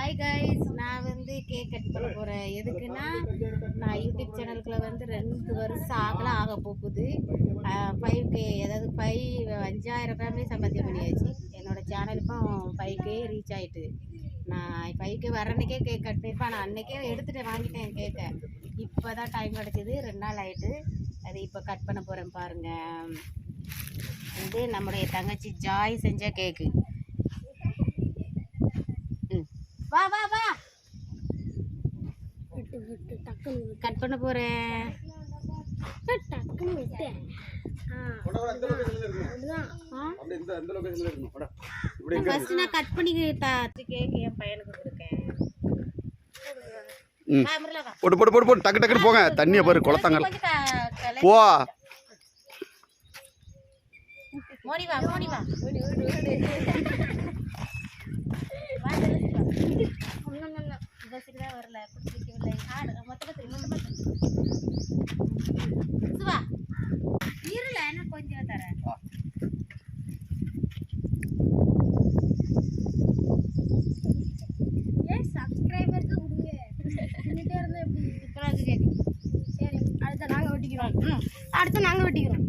Hi guys, நான் வந்து cake cut பண்ண போகிறேன். எதுக்குன்னா நான் யூடியூப் சேனலுக்குள்ள வந்து 2 வருஷம் ஆக போகுது. 5K, அதாவது 5000 ஃபேமிலி சம்பாத்தியம் பண்ணியாச்சு. என்னோட சேனல் இப்போ 5K ரீச் ஆகிட்டு. நான் 5K வர அன்னைக்கே கேக் கட் பண்ணியிருப்பேன். நான் அன்றைக்கே எடுத்துகிட்டு வாங்கிட்டேன் கேக்கை. இப்போ தான் டைம் கிடச்சிது, 2 நாள் ஆகிட்டு. அது இப்போ கட் பண்ண போகிறேன் பாருங்கள். இது நம்முடைய தங்கச்சி ஜாய் செஞ்ச கேக்கு. வா வா வா, கட் பண்ண போறேன். ஃபர்ஸ்ட் நான் கட் பண்ணி கேக் என் பையனுக்கு கொடுக்கேன். போட்டு போட்டு போட்டு போட்டு டக்கு டக்குன்னு போங்க. தண்ணியை பாரு, குளத்தாங்க போ. மோனி வா, மோனி வா. வரல இருல நான் கொஞ்சம் தரேன். சப்ஸ்கிரைபருக்கு கொடுங்க. சரி, அடுத்து நாங்கள் வெட்டிக்கிறோம்.